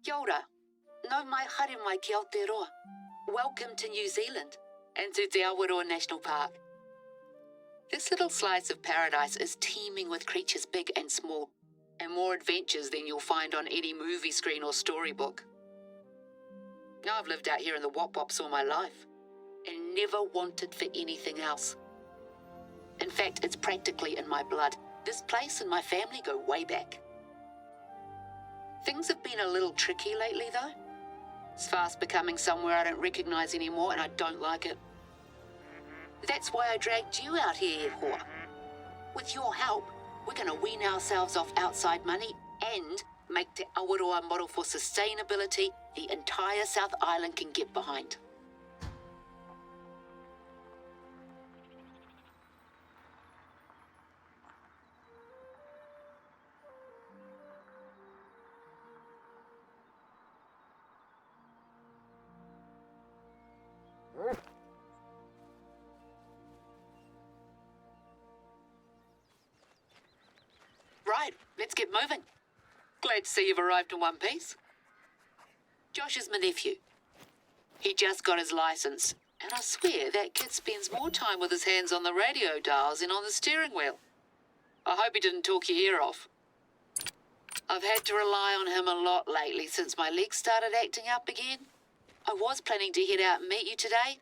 Kia ora. No mai haere mai ki Aotearoa. Welcome to New Zealand and to Te Awaroa National Park. This little slice of paradise is teeming with creatures big and small, and more adventures than you'll find on any movie screen or storybook. I've lived out here in the Wop Wops all my life, and never wanted for anything else. In fact, it's practically in my blood. This place and my family go way back. Things have been a little tricky lately, though. It's fast becoming somewhere I don't recognise anymore, and I don't like it. That's why I dragged you out here, Hoa. With your help, we're going to wean ourselves off outside money and make Te Awaroa a model for sustainability the entire South Island can get behind. Right, let's get moving. Glad to see you've arrived in one piece. Josh is my nephew. He just got his license, and I swear that kid spends more time with his hands on the radio dials than on the steering wheel. I hope he didn't talk your ear off. I've had to rely on him a lot lately since my legs started acting up again. I was planning to head out and meet you today,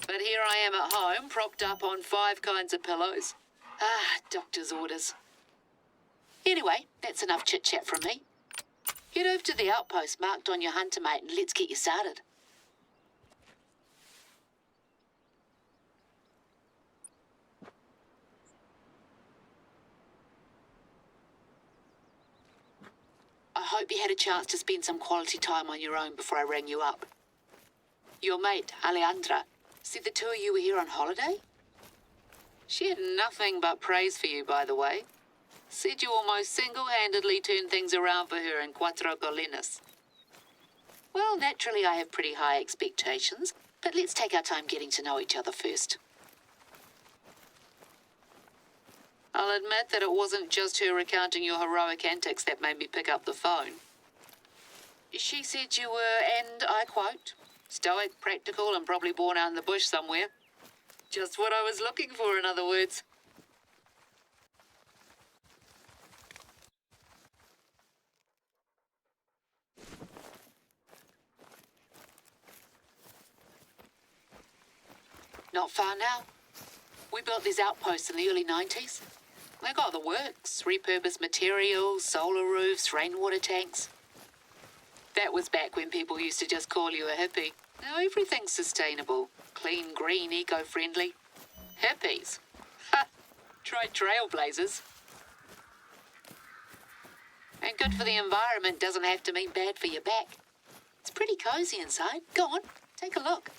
but here I am at home, propped up on 5 kinds of pillows. Doctor's orders. Anyway, that's enough chit-chat from me. Head over to the outpost marked on your hunter, mate, and let's get you started. I hope you had a chance to spend some quality time on your own before I rang you up. Your mate, Alejandra, said the two of you were here on holiday? She had nothing but praise for you, by the way. Said you almost single-handedly turned things around for her in Cuatro Colinas. Well, naturally I have pretty high expectations, but let's take our time getting to know each other first. I'll admit that it wasn't just her recounting your heroic antics that made me pick up the phone. She said you were, and I quote, stoic, practical, and probably born out in the bush somewhere. Just what I was looking for, in other words. Not far now. We built these outposts in the early 90s. They got the works, repurposed materials, solar roofs, rainwater tanks. That was back when people used to just call you a hippie. Now everything's sustainable, clean, green, eco-friendly. Hippies? Ha! Try trailblazers. And good for the environment doesn't have to mean bad for your back. It's pretty cozy inside. Go on, take a look.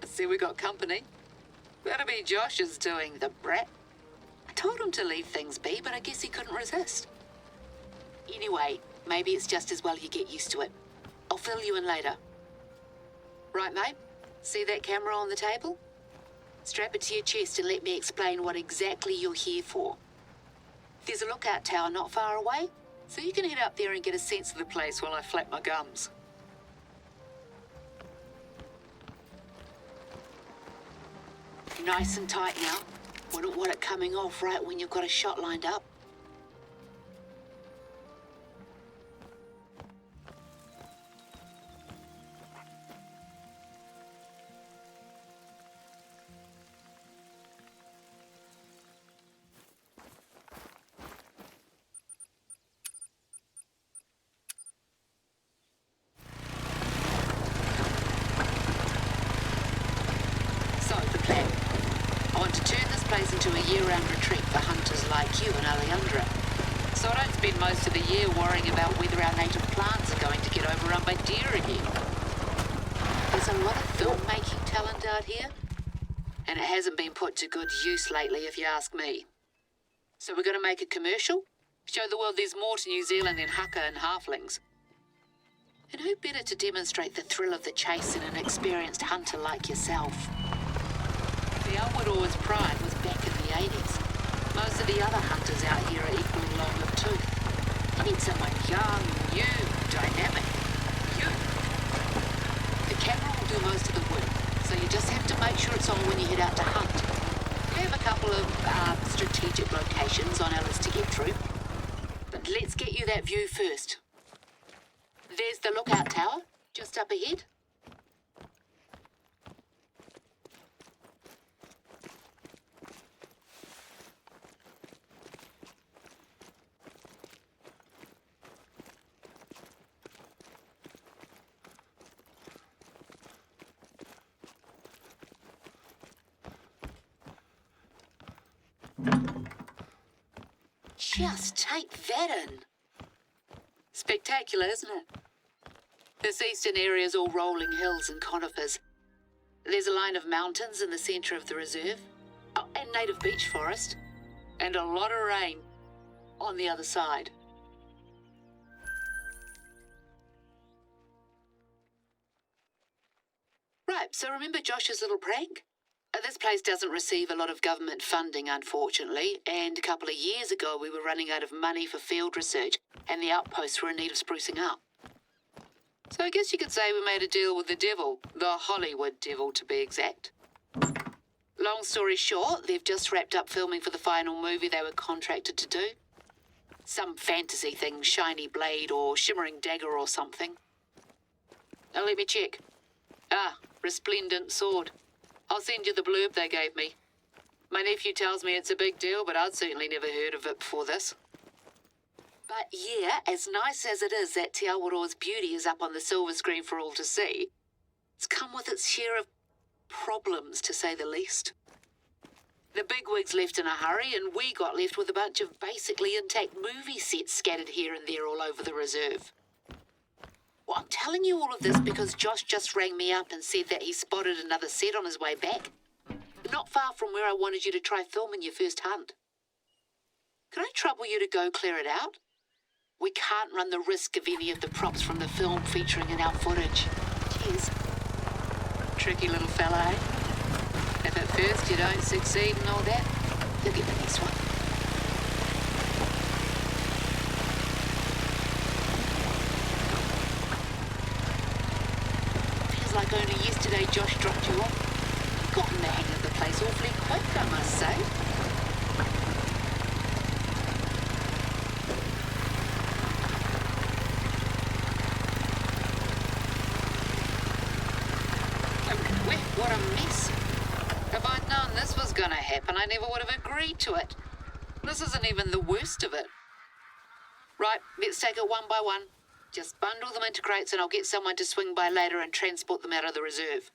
See, we got company. That'll be Josh's doing, the brat. I told him to leave things be, but I guess he couldn't resist. Anyway, maybe it's just as well you get used to it. I'll fill you in later. Right, mate? See that camera on the table? Strap it to your chest and let me explain what exactly you're here for. There's a lookout tower not far away, so you can head up there and get a sense of the place while I flap my gums. Nice and tight now. Wouldn't want it coming off right when you've got a shot lined up. Into a year-round retreat for hunters like you and Alejandra. So I don't spend most of the year worrying about whether our native plants are going to get overrun by deer again. talent out here, and it hasn't been put to good use lately, if you ask me. So we're going to make a commercial, show the world there's more to New Zealand than haka and halflings. And who better to demonstrate the thrill of the chase than an experienced hunter like yourself? The Awaroa's pride was back in the 80s. Most of the other hunters out here are equally long of tooth. You need someone young, new, dynamic. You. The camera will do most of the work, so you just have to make sure it's on when you head out to hunt. We have a couple of strategic locations on our list to get through. But let's get you that view first. There's the lookout tower, just up ahead. Just take that in. Spectacular, isn't it? This eastern area is all rolling hills and conifers. There's a line of mountains in the centre of the reserve. Oh, and native beech forest. And a lot of rain on the other side. Right, so remember Josh's little prank? This place doesn't receive a lot of government funding, unfortunately, and a couple of years ago we were running out of money for field research, and the outposts were in need of sprucing up. So I guess you could say we made a deal with the devil, the Hollywood devil to be exact. Long story short, they've just wrapped up filming for the final movie they were contracted to do. Some fantasy thing, shiny blade or shimmering dagger or something. Now let me check. Resplendent sword. I'll send you the blurb they gave me. My nephew tells me it's a big deal, but I'd certainly never heard of it before this. But yeah, as nice as it is that Te Awaroa's beauty is up on the silver screen for all to see, it's come with its share of problems, to say the least. The bigwigs left in a hurry, and we got left with a bunch of basically intact movie sets scattered here and there all over the reserve. Well, I'm telling you all of this because Josh just rang me up and said that he spotted another set on his way back. Not far from where I wanted you to try filming your first hunt. Can I trouble you to go clear it out? We can't run the risk of any of the props from the film featuring in our footage. Cheers. Tricky little fella, eh? If at first you don't succeed and all that, you'll get the next one. Feels like only yesterday Josh dropped you off. You've gotten the hang of the place awfully quick, I must say. What a mess. If I'd known this was going to happen, I never would have agreed to it. This isn't even the worst of it. Right, let's take it one by one. Just bundle them into crates and I'll get someone to swing by later and transport them out of the reserve.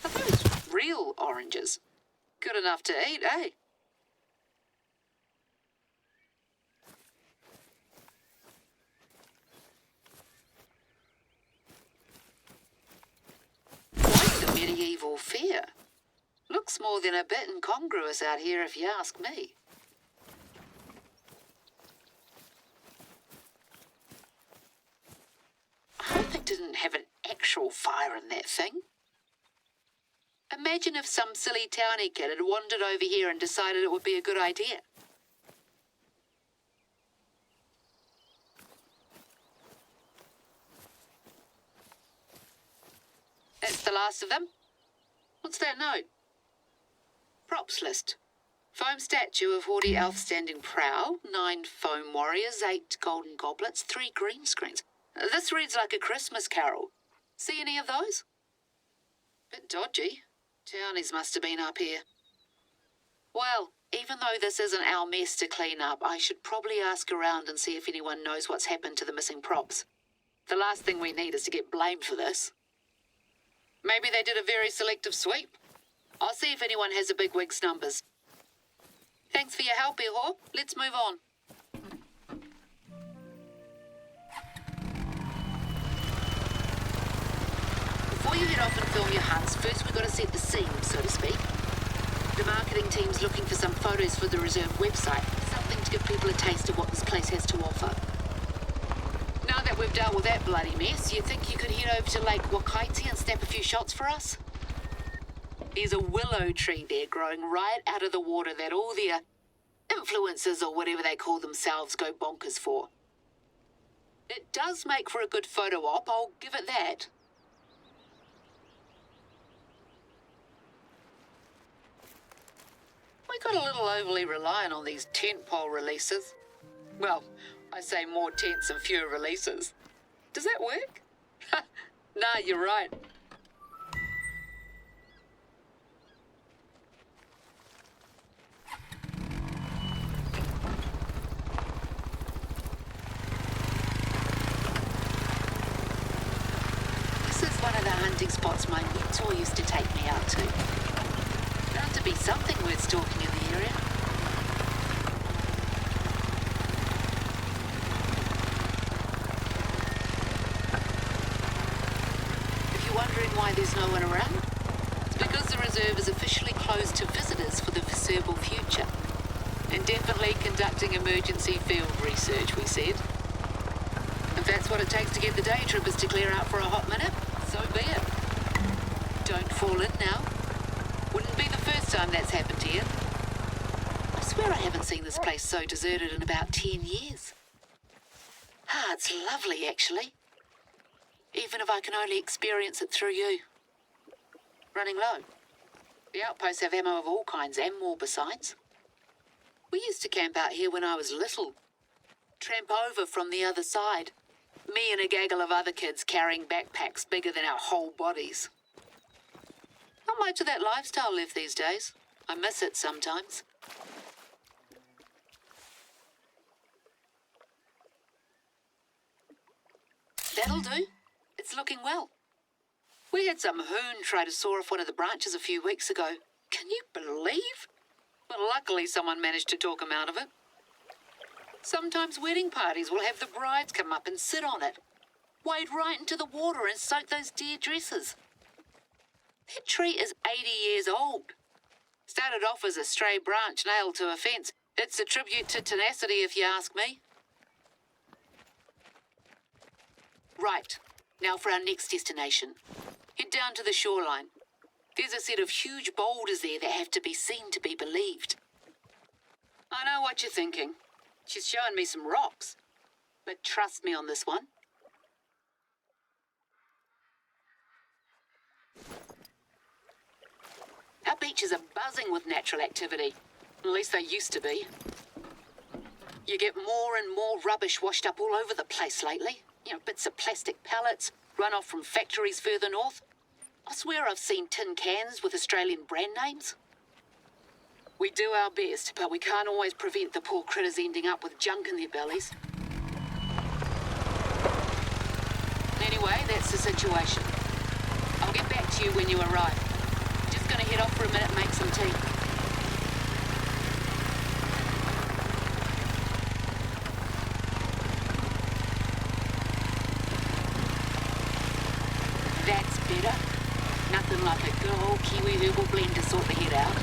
Are those real oranges? Good enough to eat, eh? Medieval fear. Looks more than a bit incongruous out here if you ask me. I hope it didn't have an actual fire in that thing. Imagine if some silly townie kid had wandered over here and decided it would be a good idea. That's the last of them. What's that note? Props list. Foam statue of haughty elf standing prow, 9 foam warriors, 8 golden goblets, 3 green screens. This reads like a Christmas carol. See any of those? Bit dodgy. Townies must have been up here. Well, even though this isn't our mess to clean up, I should probably ask around and see if anyone knows what's happened to the missing props. The last thing we need is to get blamed for this. Maybe they did a very selective sweep. I'll see if anyone has a bigwig's numbers. Thanks for your help, Eho. Let's move on. Before you head off and film your hunts, first we've got to set the scene, so to speak. The marketing team's looking for some photos for the reserve website, something to give people a taste of what this place has to offer. Now that we've dealt with that bloody mess, you think you could head over to Lake Wakaiti and snap a few shots for us? There's a willow tree there growing right out of the water that all the influencers or whatever they call themselves go bonkers for. It does make for a good photo op, I'll give it that. We got a little overly reliant on these tentpole releases. Well, I say more tents and fewer releases. Does that work? Nah, you're right. This is one of the hunting spots my mentor used to take me out to. Bound to be something worth stalking in the area. If you're wondering why there's no one around, it's because the reserve is officially closed to visitors for the foreseeable future. Indefinitely conducting emergency field research, we said. If that's what it takes to get the day trippers to clear out for a hot minute, so be it. Don't fall in now. Wouldn't be the first time that's happened here. I swear I haven't seen this place so deserted in about 10 years. Ah, it's lovely, actually. Even if I can only experience it through you. Running low. The outposts have ammo of all kinds and more besides. We used to camp out here when I was little. Tramp over from the other side. Me and a gaggle of other kids carrying backpacks bigger than our whole bodies. Not much of that lifestyle left these days. I miss it sometimes. That'll do. It's looking well. We had some hoon try to saw off one of the branches a few weeks ago. Can you believe? But luckily someone managed to talk him out of it. Sometimes wedding parties will have the brides come up and sit on it. Wade right into the water and soak those dear dresses. That tree is 80 years old. Started off as a stray branch nailed to a fence. It's a tribute to tenacity, if you ask me. Right, now for our next destination. Head down to the shoreline. There's a set of huge boulders there that have to be seen to be believed. I know what you're thinking. She's showing me some rocks. But trust me on this one. Our beaches are buzzing with natural activity. At least they used to be. You get more and more rubbish washed up all over the place lately. You know, bits of plastic pellets, runoff from factories further north. I swear I've seen tin cans with Australian brand names. We do our best, but we can't always prevent the poor critters ending up with junk in their bellies. Anyway, that's the situation. I'll get back to you when you arrive. Just gonna head off for a minute and make some tea. That's better. Nothing like a good old Kiwi herbal blend to sort the head out.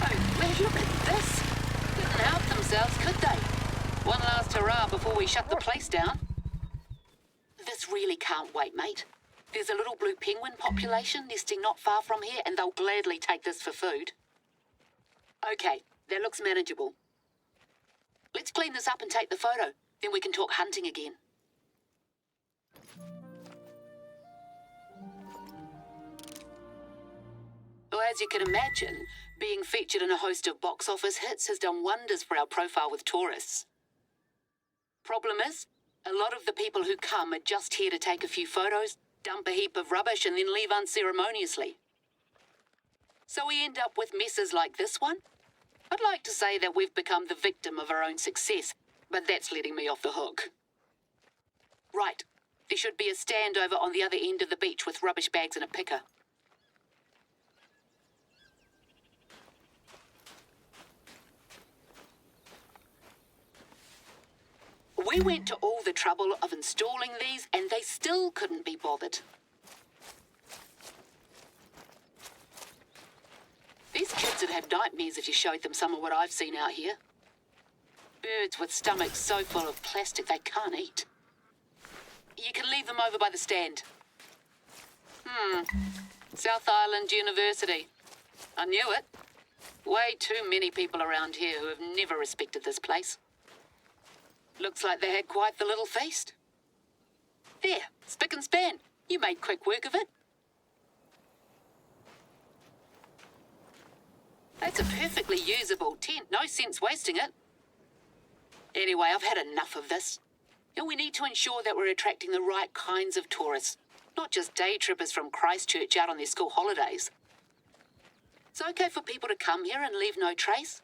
Oh, well, look at this. Couldn't help themselves, could they? One last hurrah before we shut the place down. This really can't wait, mate. There's a little blue penguin population nesting not far from here, and they'll gladly take this for food. Okay, that looks manageable. Let's clean this up and take the photo. Then we can talk hunting again. Well, as you can imagine, being featured in a host of box office hits has done wonders for our profile with tourists. Problem is, a lot of the people who come are just here to take a few photos, dump a heap of rubbish, and then leave unceremoniously. So we end up with messes like this one. I'd like to say that we've become the victim of our own success, but that's letting me off the hook. Right, there should be a stand over on the other end of the beach with rubbish bags and a picker. We went to all the trouble of installing these and they still couldn't be bothered. These kids would have nightmares if you showed them some of what I've seen out here. Birds with stomachs so full of plastic they can't eat. You can leave them over by the stand. South Island University. I knew it. Way too many people around here who have never respected this place. Looks like they had quite the little feast. There, spick and span. You made quick work of it. That's a perfectly usable tent. No sense wasting it. Anyway, I've had enough of this. And we need to ensure that we're attracting the right kinds of tourists, not just day trippers from Christchurch out on their school holidays. It's okay for people to come here and leave no trace,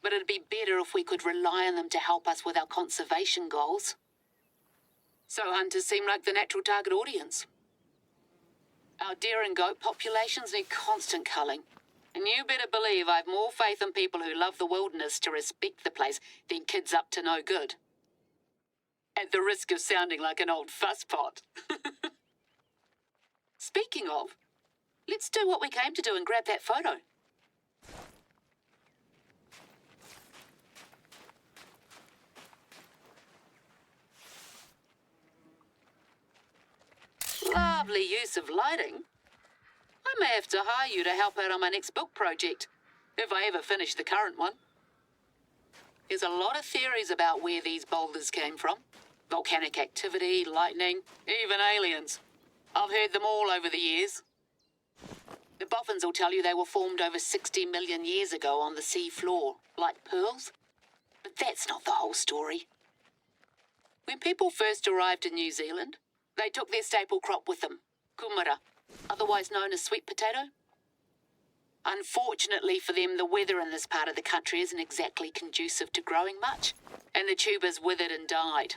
but it'd be better if we could rely on them to help us with our conservation goals. So hunters seem like the natural target audience. Our deer and goat populations need constant culling. And you better believe I've more faith in people who love the wilderness to respect the place than kids up to no good. At the risk of sounding like an old fusspot. Speaking of, let's do what we came to do and grab that photo. Lovely use of lighting. I may have to hire you to help out on my next book project, if I ever finish the current one. There's a lot of theories about where these boulders came from. Volcanic activity, lightning, even aliens. I've heard them all over the years. The boffins will tell you they were formed over 60 million years ago on the sea floor, like pearls. But that's not the whole story. When people first arrived in New Zealand, they took their staple crop with them, kumara, otherwise known as sweet potato. Unfortunately for them, the weather in this part of the country isn't exactly conducive to growing much, and the tubers withered and died.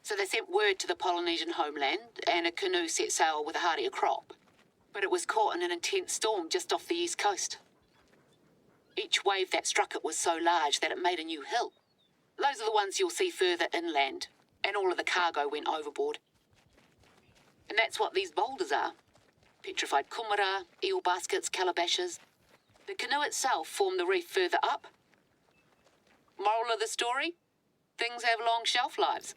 So they sent word to the Polynesian homeland, and a canoe set sail with a hardier crop. But it was caught in an intense storm just off the east coast. Each wave that struck it was so large that it made a new hill. Those are the ones you'll see further inland, and all of the cargo went overboard. And that's what these boulders are. Petrified kumara, eel baskets, calabashes. The canoe itself formed the reef further up. Moral of the story? Things have long shelf lives.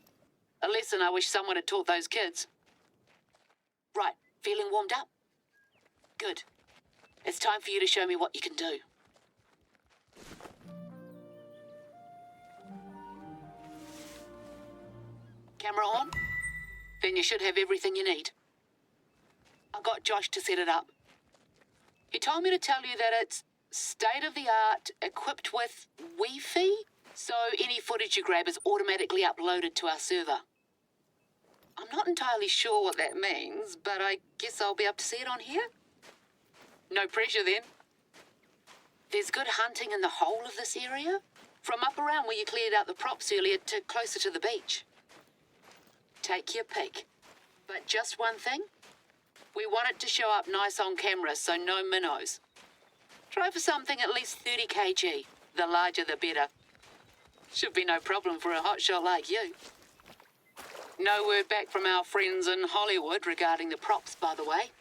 A lesson I wish someone had taught those kids. Right, feeling warmed up? Good. It's time for you to show me what you can do. Camera on? Then you should have everything you need. I got Josh to set it up. He told me to tell you that it's state-of-the-art, equipped with Wi-Fi, so any footage you grab is automatically uploaded to our server. I'm not entirely sure what that means, but I guess I'll be able to see it on here? No pressure then. There's good hunting in the whole of this area, from up around where you cleared out the props earlier to closer to the beach. Take your pick. But just one thing, we want it to show up nice on camera, so no minnows. Try for something at least 30 kg. The larger the better. Should be no problem for a hotshot like you. No word back from our friends in Hollywood regarding the props, by the way.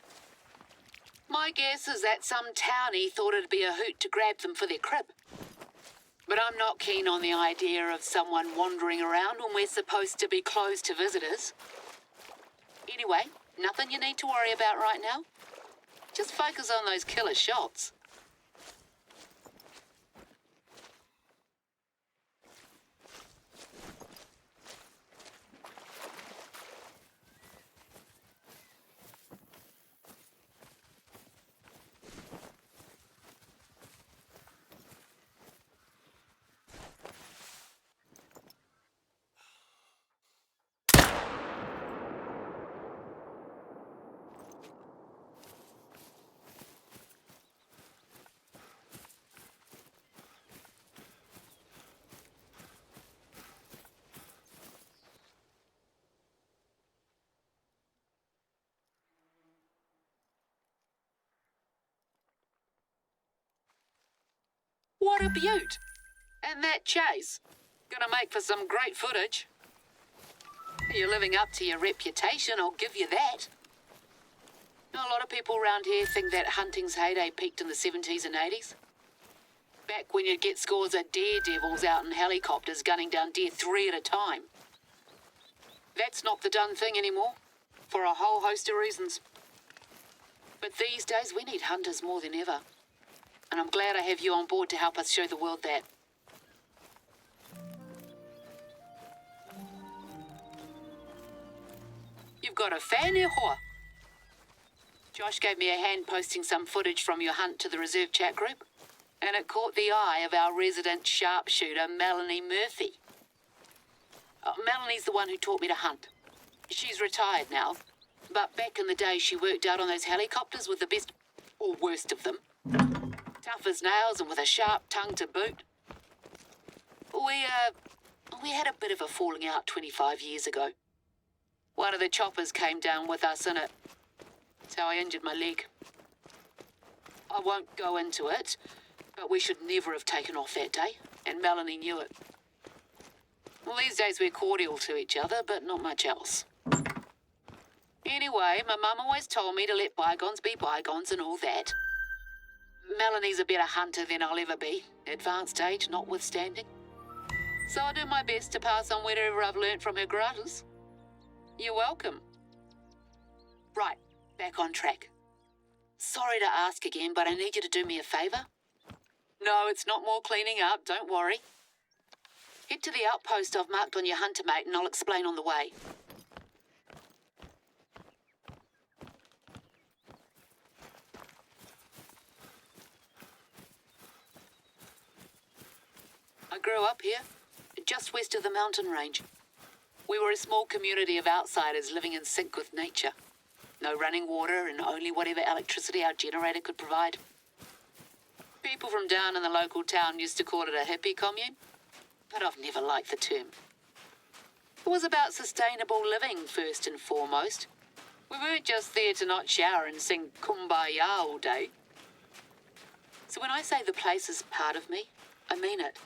My guess is that some townie thought it'd be a hoot to grab them for their crib. But I'm not keen on the idea of someone wandering around when we're supposed to be closed to visitors. Anyway, nothing you need to worry about right now. Just focus on those killer shots. What a beaut! And that chase. Gonna make for some great footage. You're living up to your reputation, I'll give you that. A lot of people around here think that hunting's heyday peaked in the 70s and 80s. Back when you'd get scores of daredevils out in helicopters gunning down deer 3 at a time. That's not the done thing anymore, for a whole host of reasons. But these days we need hunters more than ever. And I'm glad I have you on board to help us show the world that. You've got a fan here, Hoa. Josh gave me a hand posting some footage from your hunt to the reserve chat group, and it caught the eye of our resident sharpshooter, Melanie Murphy. Melanie's the one who taught me to hunt. She's retired now, but back in the day she worked out on those helicopters with the best, or worst of them. Tough as nails and with a sharp tongue to boot. We had a bit of a falling out 25 years ago. One of the choppers came down with us in it. That's how I injured my leg. I won't go into it, but we should never have taken off that day, and Melanie knew it. Well, these days we're cordial to each other, but not much else. Anyway, my mum always told me to let bygones be bygones and all that. Melanie's a better hunter than I'll ever be, advanced age notwithstanding. So I'll do my best to pass on whatever I've learnt from her gratis. You're welcome. Right, back on track. Sorry to ask again, but I need you to do me a favour. No, it's not more cleaning up, don't worry. Head to the outpost I've marked on your hunter mate and I'll explain on the way. I grew up here, just west of the mountain range. We were a small community of outsiders living in sync with nature. No running water and only whatever electricity our generator could provide. People from down in the local town used to call it a hippie commune, but I've never liked the term. It was about sustainable living first and foremost. We weren't just there to not shower and sing Kumbaya all day. So when I say the place is part of me, I mean it.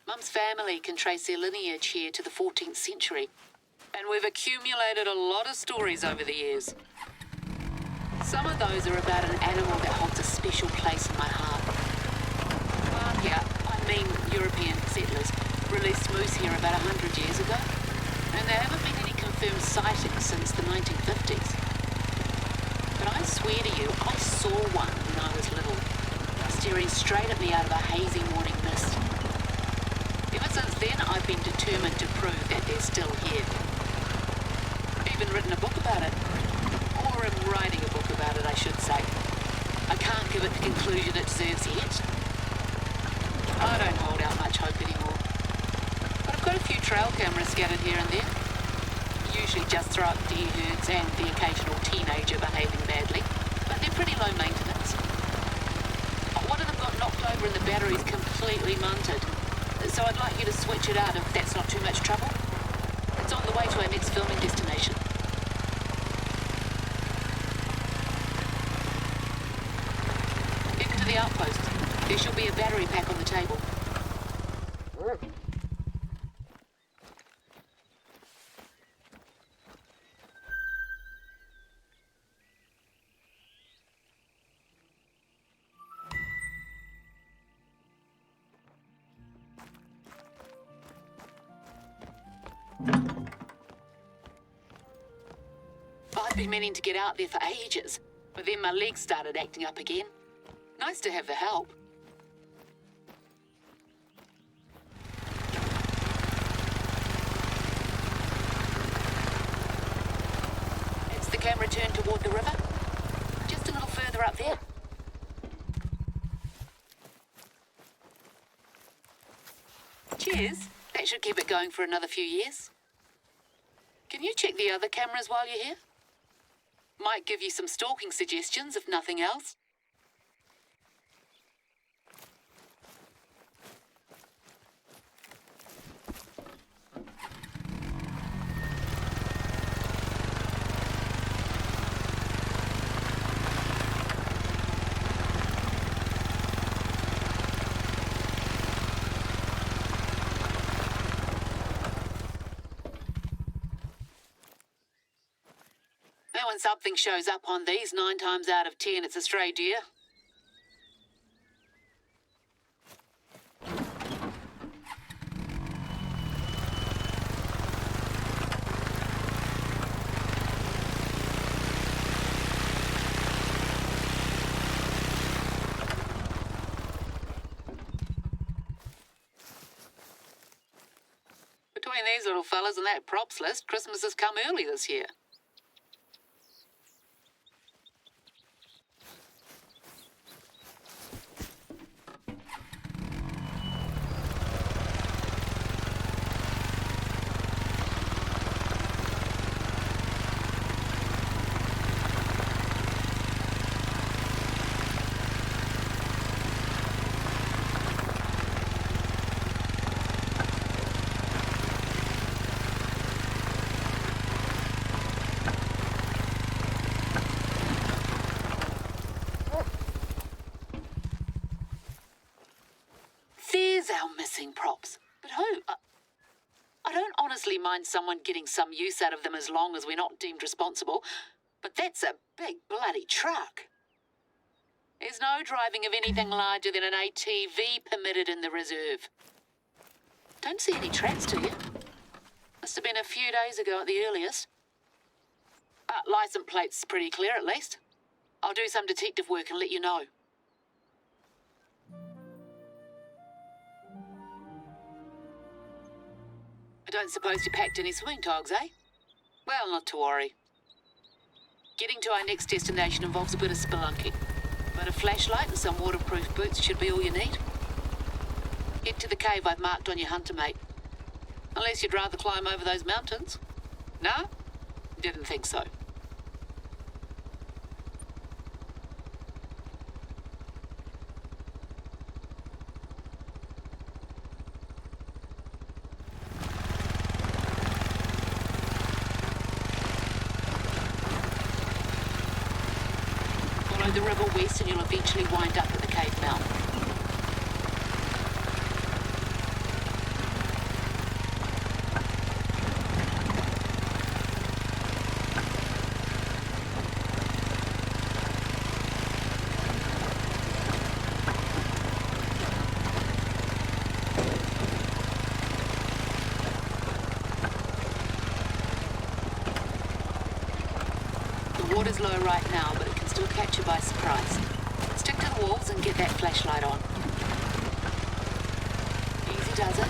Mum's family can trace their lineage here to the 14th century, and we've accumulated a lot of stories over the years. Some of those are about an animal that holds a special place in my heart. European settlers released moose here about 100 years ago, and there haven't been any confirmed sightings since the 1950s. But I swear to you, I saw one when I was little, staring straight at me out of a hazy morning mist. Ever since then, I've been determined to prove that they're still here. Even written a book about it. Or am writing a book about it, I should say. I can't give it the conclusion it deserves yet. I don't hold out much hope anymore. But I've got a few trail cameras scattered here and there. Usually just throw up deer herds and the occasional teenager behaving badly. But they're pretty low maintenance. One of them got knocked over and the battery's completely munted. So I'd like you to switch it out if that's not too much trouble. It's on the way to our next filming destination. Head to the outpost. There should be a battery pack on the table. I've been meaning to get out there for ages, but then my legs started acting up again. Nice to have the help. It's the camera turned toward the river. Just a little further up there. Cheers. That should keep it going for another few years. Can you check the other cameras while you're here? Might give you some stalking suggestions, if nothing else. And when something shows up on these, 9 times out of 10, it's a stray deer. Between these little fellas and that props list, Christmas has come early this year. There's our missing props. But who? I don't honestly mind someone getting some use out of them as long as we're not deemed responsible, but that's a big bloody truck. There's no driving of anything larger than an ATV permitted in the reserve. Don't see any tracks to you. Must have been a few days ago at the earliest. License plate's pretty clear at least. I'll do some detective work and let you know. I don't suppose you packed any swimming togs, eh? Well, not to worry. Getting to our next destination involves a bit of spelunking, but a flashlight and some waterproof boots should be all you need. Head to the cave I've marked on your hunter, mate. Unless you'd rather climb over those mountains. No? Didn't think so. Follow the river west and you'll eventually wind up at the cave mouth. The water's low right now, but it can still catch you by surprise. Stick to the walls and get that flashlight on. Easy does it.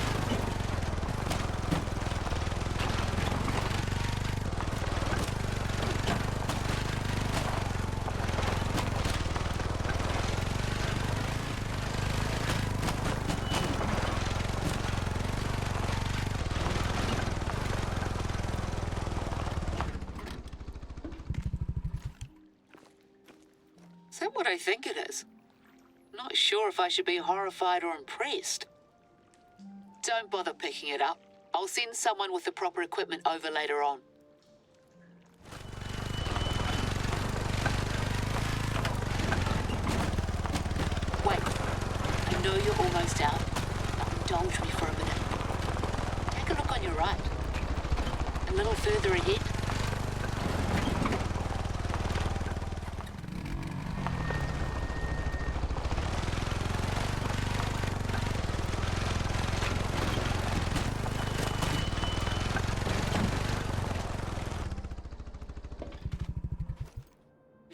Is that what I think it is? Not sure if I should be horrified or impressed. Don't bother picking it up. I'll send someone with the proper equipment over later on. Wait, I know you're almost out, but indulge me for a minute. Take a look on your right. A little further ahead.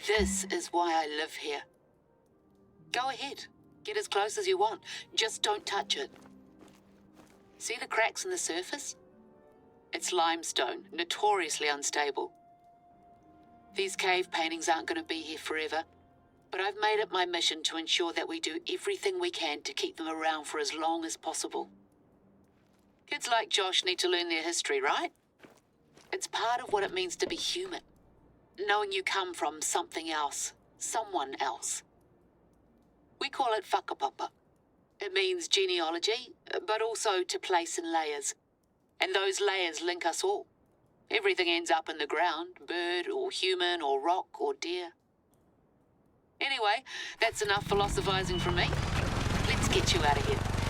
This is why I live here. Go ahead. Get as close as you want. Just don't touch it. See the cracks in the surface? It's limestone, notoriously unstable. These cave paintings aren't going to be here forever, but I've made it my mission to ensure that we do everything we can to keep them around for as long as possible. Kids like Josh need to learn their history, right? It's part of what it means to be human. Knowing you come from something else, someone else. We call it whakapapa. It means genealogy, but also to place in layers. And those layers link us all. Everything ends up in the ground, bird or human or rock or deer. Anyway, that's enough philosophizing from me. Let's get you out of here.